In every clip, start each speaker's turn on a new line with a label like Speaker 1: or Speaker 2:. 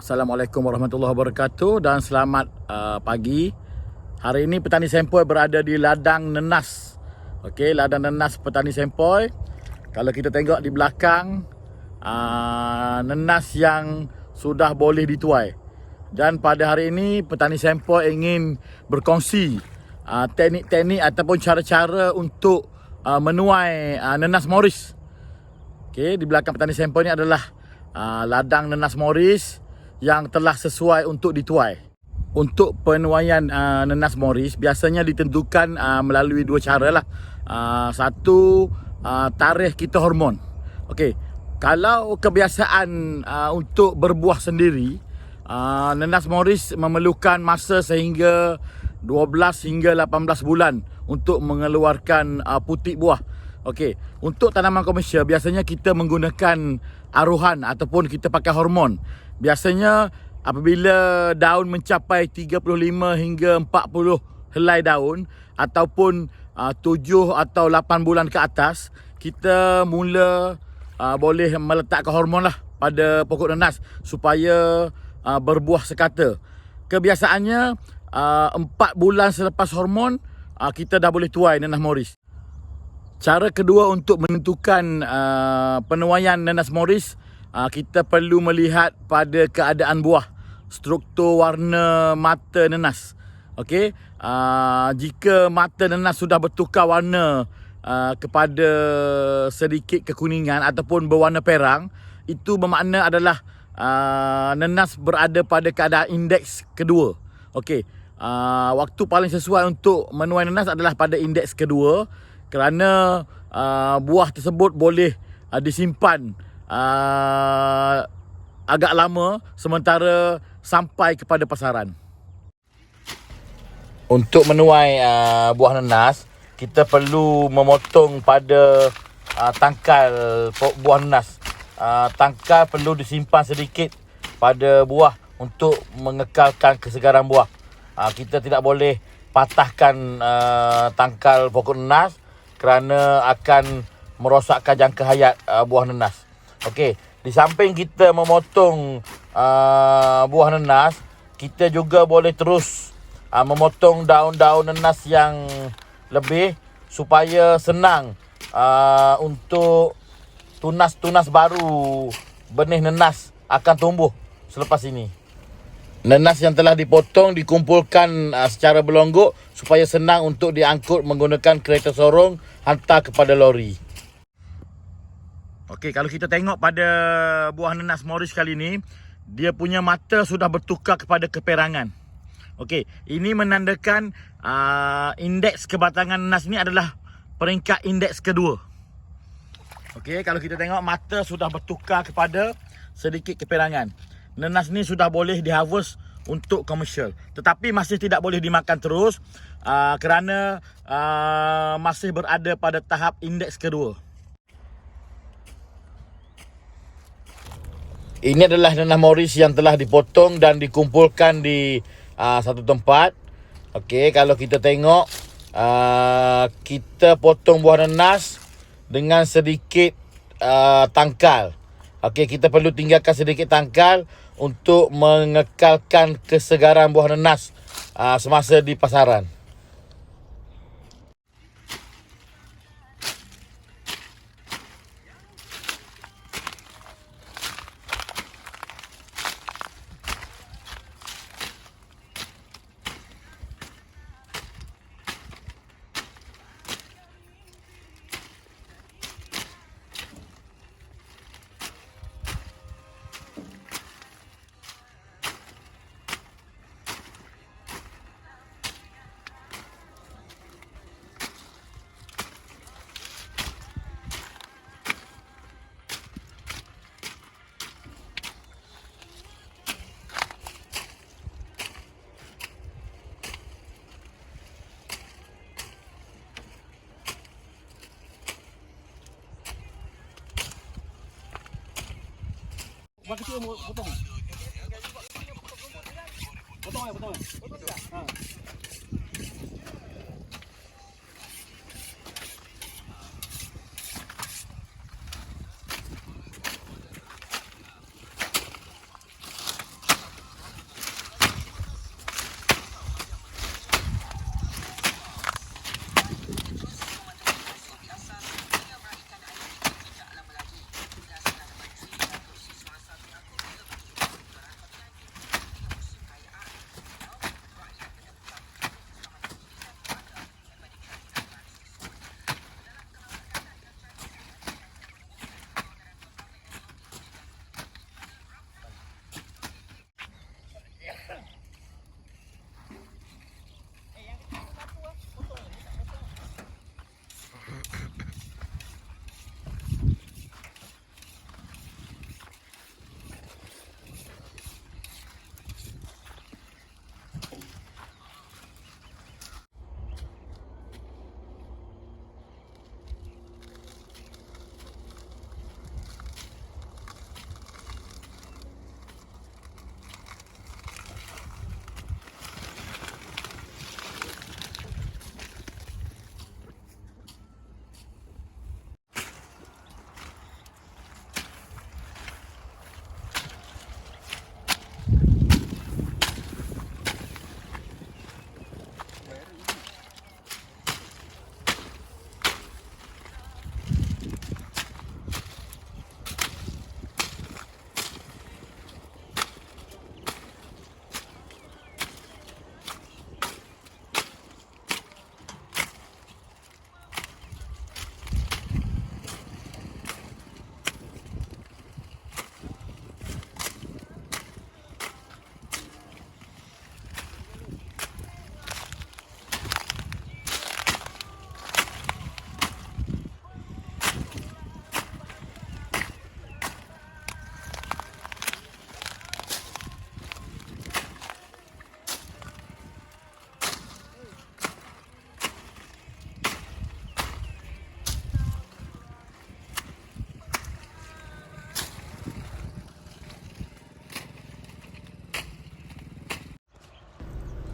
Speaker 1: Assalamualaikum warahmatullahi wabarakatuh dan selamat pagi. Hari ini petani sempoi berada di ladang nenas. Okey, ladang nenas petani sempoi. Kalau kita tengok di belakang, nenas yang sudah boleh dituai. Dan pada hari ini petani sempoi ingin berkongsi teknik-teknik ataupun cara-cara untuk menuai nenas Morris. Okey, di belakang petani sempoi ini adalah ladang nenas Morris yang telah sesuai untuk dituai. Untuk penuaian nenas Morris biasanya ditentukan melalui dua cara lah. Satu, tarikh kita hormon. Okey, kalau kebiasaan untuk berbuah sendiri, nenas Morris memerlukan masa sehingga 12 hingga 18 bulan untuk mengeluarkan putik buah. Okey, untuk tanaman komersial biasanya kita menggunakan aruhan ataupun kita pakai hormon. Biasanya apabila daun mencapai 35 hingga 40 helai daun ataupun 7 atau 8 bulan ke atas, kita mula boleh meletakkan hormon lah pada pokok nenas supaya berbuah sekata. Kebiasaannya 4 bulan selepas hormon kita dah boleh tuai nenas Morris. Cara kedua untuk menentukan penuaian nenas Morris, kita perlu melihat pada keadaan buah, struktur warna mata nenas. Okey, jika mata nenas sudah bertukar warna kepada sedikit kekuningan ataupun berwarna perang, itu bermakna adalah nenas berada pada keadaan indeks kedua. Okey, waktu paling sesuai untuk menuai nenas adalah pada indeks kedua, kerana buah tersebut boleh disimpan agak lama sementara sampai kepada pasaran. Untuk menuai buah nenas, kita perlu memotong pada tangkal buah nenas. Tangkal perlu disimpan sedikit pada buah untuk mengekalkan kesegaran buah. Kita tidak boleh patahkan tangkal pokok nenas kerana akan merosakkan jangka hayat buah nenas. Okey, di samping kita memotong buah nenas, kita juga boleh terus memotong daun-daun nenas yang lebih supaya senang untuk tunas-tunas baru benih nenas akan tumbuh selepas ini. Nenas yang telah dipotong dikumpulkan secara berlonggok supaya senang untuk diangkut menggunakan kereta sorong hantar kepada lori. Okey, kalau kita tengok pada buah nenas Morris kali ini, dia punya mata sudah bertukar kepada keperangan. Okey, ini menandakan indeks kebatangan nenas ini adalah peringkat indeks kedua. Okey, kalau kita tengok mata sudah bertukar kepada sedikit keperangan. Nenas ni sudah boleh diharvest untuk komersial. Tetapi masih tidak boleh dimakan terus kerana masih berada pada tahap indeks kedua. Ini adalah nenas Morris yang telah dipotong dan dikumpulkan di satu tempat. Okey, kalau kita tengok, kita potong buah nenas dengan sedikit tangkal. Okey, kita perlu tinggalkan sedikit tangkal untuk mengekalkan kesegaran buah nenas semasa di pasaran. Buat kecil potong. Potong ya.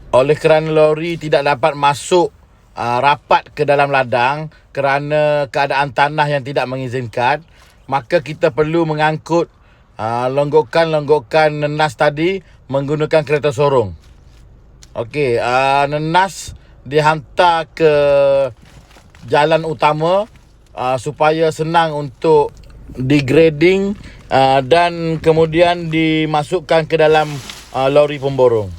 Speaker 1: Oleh kerana lori tidak dapat masuk rapat ke dalam ladang kerana keadaan tanah yang tidak mengizinkan, maka kita perlu mengangkut longgokan nenas tadi menggunakan kereta sorong. Okey, nenas dihantar ke jalan utama supaya senang untuk degrading dan kemudian dimasukkan ke dalam lori pemborong.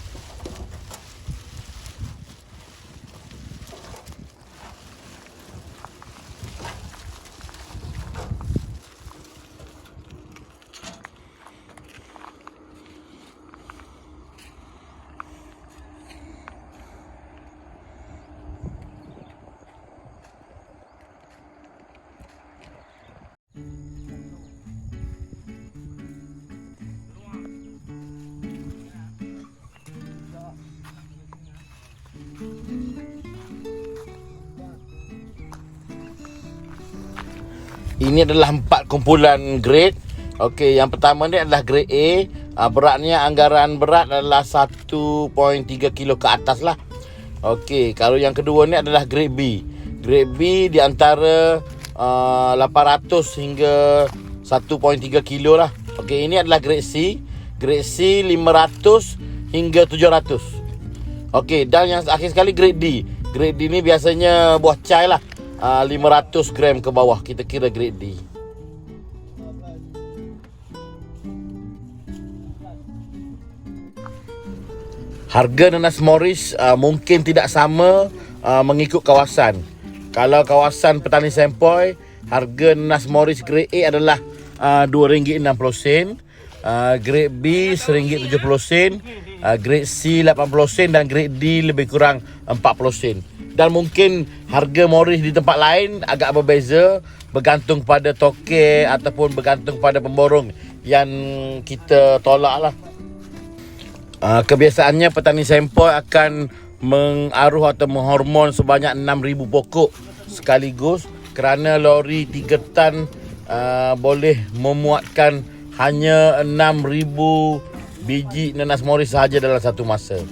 Speaker 1: Ini adalah 4 kumpulan grade. Okey, yang pertama ni adalah grade A. Beratnya, anggaran berat adalah 1.3 kilo ke atas lah. Okey, kalau yang kedua ni adalah grade B. Grade B di antara 800 hingga 1.3 kilo lah. Okey, ini adalah grade C. Grade C 500 hingga 700. Okey, dan yang akhir sekali grade D. Grade D ni biasanya buah cai lah. 500 gram ke bawah, kita kira grade D. Harga nenas Morris mungkin tidak sama mengikut kawasan. Kalau kawasan Petani Sempoi, harga nenas Morris grade A adalah RM2.60, grade B RM1.70, grade C RM80 dan grade D lebih kurang RM40. Dan mungkin harga Morris di tempat lain agak berbeza bergantung pada toke ataupun bergantung pada pemborong yang kita tolak lah. Kebiasaannya petani Sempoi akan mengaruh atau menghormon sebanyak 6,000 pokok sekaligus kerana lori 3 tan boleh memuatkan hanya 6,000 biji nenas Morris sahaja dalam satu masa.